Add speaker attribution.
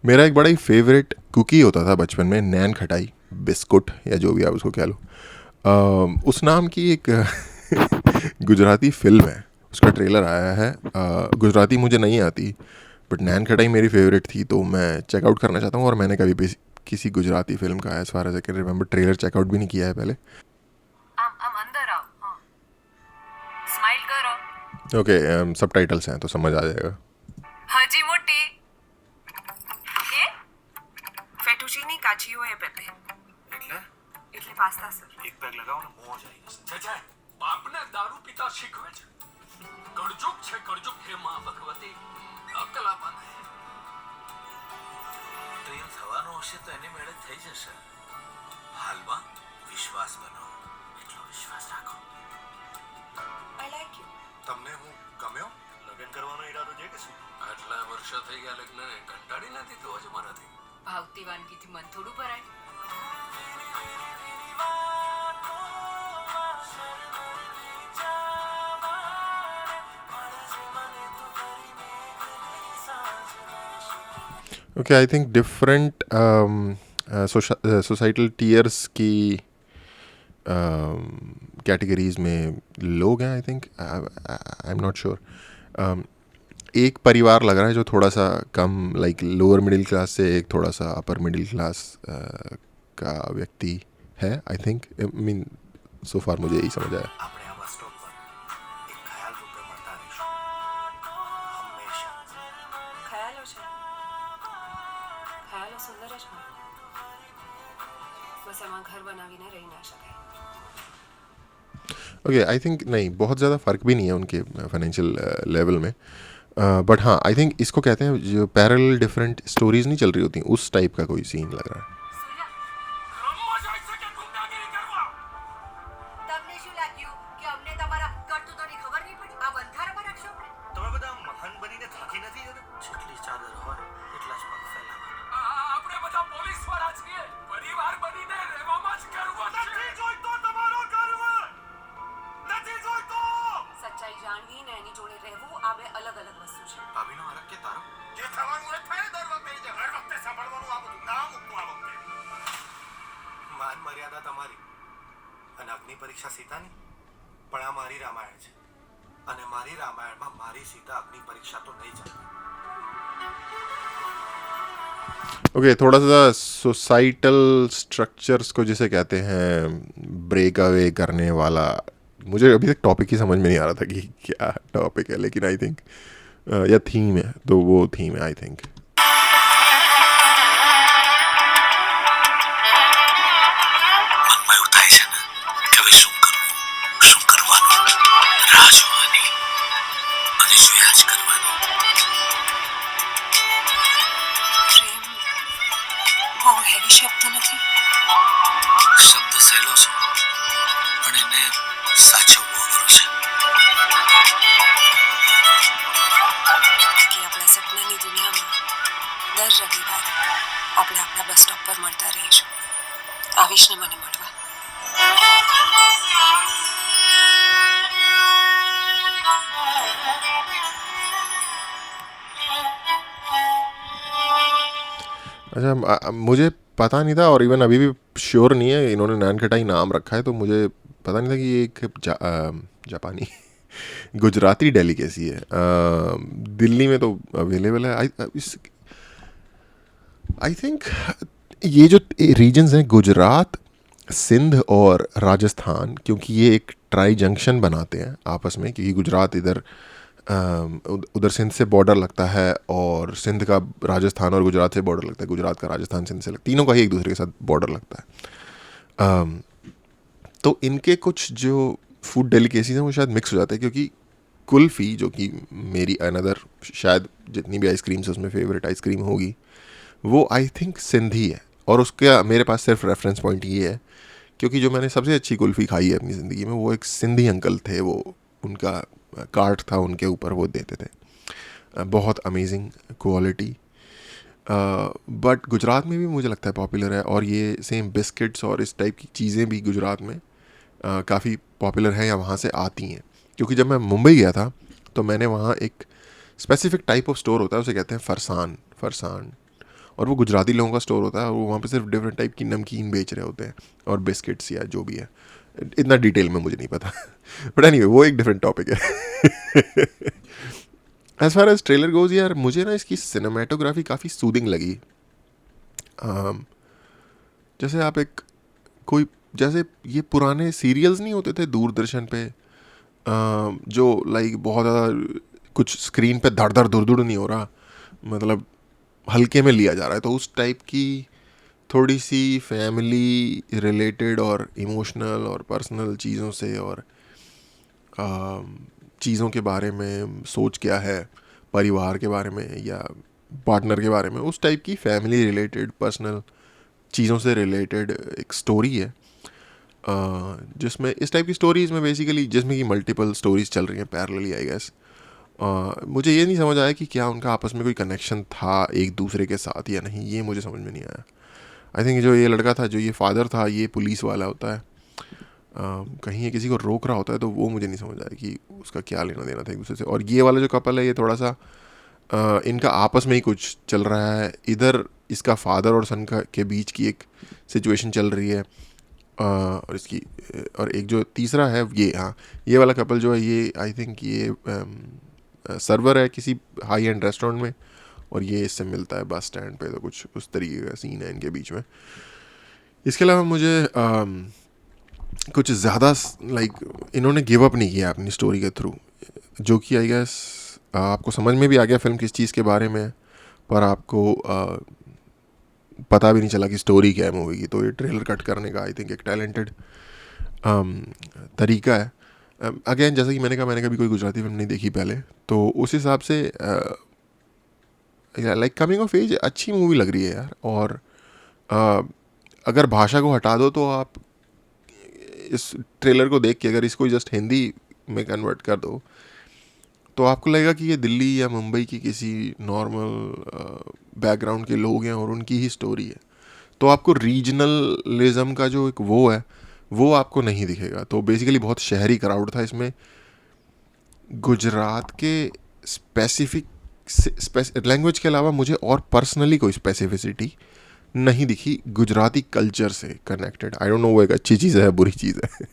Speaker 1: मेरा एक बड़ा ही फेवरेट कुकी होता था बचपन में, नैन खटाई बिस्कुट या जो भी आप उसको कह लो। उस नाम की एक गुजराती फिल्म है, उसका ट्रेलर आया है। गुजराती मुझे नहीं आती, बट नैन खटाई मेरी फेवरेट थी, तो मैं चेकआउट करना चाहता हूँ। और मैंने कभी भी किसी गुजराती फिल्म का, as far as I can remember, trailer check out भी नहीं किया है पहले।
Speaker 2: આમ અંદર આવ હા સ્માઈલ કરો
Speaker 1: ओके, सब टाइटल्स हैं तो समझ आ जाएगा।
Speaker 2: હજી મોટી એ ફેટુચીની કાચી હોય પેપે
Speaker 3: એટલે
Speaker 2: એટલે પાસ્તા સર
Speaker 3: એક પેગ લગાવો ને મોજ આવી જશે.
Speaker 4: જય બાપને દારૂ પીતા શીખવે છે. કળજુગ છે કળજુગ, હે માં ભગવતી અકલાપન.
Speaker 3: ટ્રેન થવાનો હશે તો એને મેળે થઈ જશે. હાલમાં વિશ્વાસ બનાવો, એટલો વિશ્વાસ રાખો.
Speaker 2: આઈ લાઈક યુ
Speaker 3: તમને હું ગમ્યો? લગ્ન કરવાનો ઈરાદો છે કે શું?
Speaker 4: આટલા વર્ષો થઈ ગયા લગ્નને, કંટાળી નથી તો હજુ મારાથી.
Speaker 2: ભાવતી વાનગીથી મન થોડું ભરાય.
Speaker 1: Okay, I think different societal tears की कैटेगरीज में लोग हैं। I think, I am not sure. एक परिवार लग रहा है जो थोड़ा सा कम, लाइक लोअर मिडिल क्लास से एक थोड़ा सा अपर मिडिल क्लास का व्यक्ति है। I think, I mean so फार मुझे यही समझ आया।
Speaker 3: આપણે આ બસ સ્ટોપ પર એક ખ્યાલ રૂપે મળતા રહીશું હંમેશા.
Speaker 2: ખયાલો છે ખયાલો સુંદર જ હોય, બસ એમાં ઘર બનાવીને રહી ના શકાય.
Speaker 1: ओके, आई थिंक नहीं, बहुत ज़्यादा फ़र्क भी नहीं है उनके फाइनेंशियल लेवल में। बट हाँ, आई थिंक इसको कहते हैं जो पैरेलल डिफरेंट स्टोरीज नहीं चल रही होती, उस टाइप का कोई सीन लग रहा है।
Speaker 4: રમવા જાય છે કે ગુંડાગીરી કરવા?
Speaker 2: તમને શું લાગ્યું કે અમને તમારા કરતૂતોની ખબર નહીં પડી? આ બંધારામાં રાખશો આપણે?
Speaker 3: તમે બધા મહાન બનીને થાકી નથી જતા? જેટલી ચાદર હોય એટલા જ પગ ફેલાવા.
Speaker 4: આપણે બધા પોલીસ વાળા છીએ, પરિવાર બનીને રહેવામાં જ ગર્વ છે.
Speaker 3: નથી જોઈતો તમારો ગર્વ, નથી જોઈતો.
Speaker 2: સચ્ચાઈ જાણવી ને એની જોડે રહેવું, આ બે અલગ અલગ વસ્તુ છે.
Speaker 3: ભાભીનો હરખ કે તારો? જે થવાનું એ થાય દર વખતે. હર વખતે સાંભળવાનું આ બધું ના મૂકવું આ વખતે. માન મર્યાદા તમારી અને અગ્નિ પરીક્ષા સીતાની, પણ આ મારી રામાયણ છે અને મારી રામાયણમાં મારી સીતા અગ્નિ પરીક્ષા તો નહીં ચાલે.
Speaker 1: ओके, थोड़ा सा सोसाइटल स्ट्रक्चर्स को जिसे कहते हैं ब्रेक अवे करने वाला, मुझे अभी तक टॉपिक ही समझ में नहीं आ रहा था कि क्या टॉपिक है, लेकिन आई थिंक या थीम है, तो वो थीम है आई थिंक।
Speaker 3: મનમાં એવું થાય છે ને કે હવે શું કરવું, શું કરવાનું, રાહ જોવાની અને જોયા જ કરવાનું.
Speaker 2: પ્રેમ બહુ હેવી શબ્દ નથી.
Speaker 3: શબ્દ સહેલો છે પણ એને સાચવવું અઘરું છે.
Speaker 2: કે આપણા સપનાની દુનિયામાં દર રવિવારે આપણે આપણા બસ સ્ટોપ પર મળતા રહીશું. આવીશ ને મને મળવા.
Speaker 1: अच्छा, मुझे पता नहीं था, और इवन अभी भी श्योर नहीं है, इन्होंने नैन खटाई नाम रखा है तो मुझे पता नहीं था कि ये एक जापानी गुजराती डेलीकेसी है। दिल्ली में तो अवेलेबल है। आई थिंक ये जो रीजन्स हैं, गुजरात, सिंध और राजस्थान, क्योंकि ये एक ट्राई जंक्शन बनाते हैं आपस में, क्योंकि गुजरात इधर उधर सिंध से बॉर्डर लगता है, और सिंध का राजस्थान और गुजरात से बॉर्डर लगता है, गुजरात का राजस्थान सिंध से लगता है, तीनों का ही एक दूसरे के साथ बॉर्डर लगता है। तो इनके कुछ जो फूड डेलिकेसीज हैं वो शायद मिक्स हो जाते हैं, क्योंकि कुल्फ़ी, जो कि मेरी अनदर शायद जितनी भी आइसक्रीम्स है उसमें फेवरेट आइसक्रीम होगी, वो आई थिंक सिंधी है। और उसका मेरे पास सिर्फ रेफरेंस पॉइंट ये है क्योंकि जो मैंने सबसे अच्छी कुल्फ़ी खाई है अपनी ज़िंदगी में, वो एक सिंधी अंकल थे, वो उनका कार्ट था, उनके ऊपर वो देते थे, बहुत अमेजिंग क्वालिटी। बट गुजरात में भी मुझे लगता है पॉपुलर है, और ये सेम बिस्किट्स और इस टाइप की चीज़ें भी गुजरात में काफ़ी पॉपुलर हैं या वहाँ से आती हैं। क्योंकि जब मैं मुंबई गया था तो मैंने वहाँ एक स्पेसिफिक टाइप ऑफ स्टोर होता है, उसे कहते हैं फरसान, और वो गुजराती लोगों का स्टोर होता है और वो वहाँ पे सिर्फ डिफरेंट टाइप की नमकीन बेच रहे होते हैं और बिस्किट्स या जो भी है, इतना डिटेल में मुझे नहीं पता बट एनीवे वो एक डिफरेंट टॉपिक है as far as trailer goes यार, मुझे ना इसकी सिनेमाटोग्राफी काफ़ी सूदिंग लगी। जैसे आप एक कोई जैसे ये पुराने सीरियल्स नहीं होते थे दूरदर्शन पे, जो लाइक बहुत ज़्यादा कुछ स्क्रीन पे धड़ धड़ धुड़ नहीं हो रहा, मतलब हल्के में लिया जा रहा है, तो उस टाइप की थोड़ी सी फैमिली रिलेटेड और इमोशनल और पर्सनल चीज़ों से और चीज़ों के बारे में, सोच क्या है परिवार के बारे में या पार्टनर के बारे में, उस टाइप की फैमिली रिलेटेड पर्सनल चीज़ों से रिलेटेड एक स्टोरी है, जिसमें इस टाइप की स्टोरीज़ में बेसिकली जिसमें कि मल्टीपल स्टोरीज चल रही हैं पैरेलली आई गेस। मुझे ये नहीं समझ आया कि क्या उनका आपस में कोई कनेक्शन था एक दूसरे के साथ या नहीं, ये मुझे समझ में नहीं आया। आई थिंक जो ये लड़का था, जो ये फादर था, ये पुलिस वाला होता है, कहीं ये किसी को रोक रहा होता है, तो वो मुझे नहीं समझ आया कि उसका क्या लेना देना था एक दूसरे से। और ये वाला जो कपल है ये थोड़ा सा इनका आपस में ही कुछ चल रहा है, इधर इसका फादर और सन का के बीच की एक सिचुएशन चल रही है, और इसकी और एक जो तीसरा है ये, हाँ ये वाला कपल जो है ये आई थिंक ये सर्वर है किसी हाई एंड रेस्टोरेंट में, और ये इससे मिलता है बस स्टैंड पे, तो कुछ उस तरीके का सीन है इनके बीच में। इसके अलावा मुझे कुछ ज़्यादा लाइक इन्होंने गिव अप नहीं किया अपनी स्टोरी के थ्रू, जो कि आई गेस आपको समझ में भी आ गया फिल्म किस चीज़ के बारे में है, पर आपको पता भी नहीं चला कि स्टोरी क्या है मूवी की। तो ये ट्रेलर कट करने का आई थिंक एक टैलेंटेड तरीका है। अगेन जैसा कि मैंने कहा, मैंने कभी कोई गुजराती फिल्म नहीं देखी पहले, तो उस हिसाब से लाइक कमिंग ऑफ एज अच्छी मूवी लग रही है यार। और अगर भाषा को हटा दो तो आप इस ट्रेलर को देख के अगर इसको जस्ट हिंदी में कन्वर्ट कर दो तो आपको लगेगा कि ये दिल्ली या मुंबई की किसी नॉर्मल बैकग्राउंड के लोग हैं और उनकी ही स्टोरी है। तो आपको रीजनलिज्म का जो एक वो है वो आपको नहीं दिखेगा। तो बेसिकली बहुत शहरी क्राउड था इसमें। गुजरात के स्पेसिफिक लैंग्वेज के अलावा मुझे और पर्सनली कोई स्पेसिफिसिटी नहीं दिखी गुजराती कल्चर से कनेक्टेड। आई डोंट नो वो एक अच्छी चीज़ है बुरी चीज़ है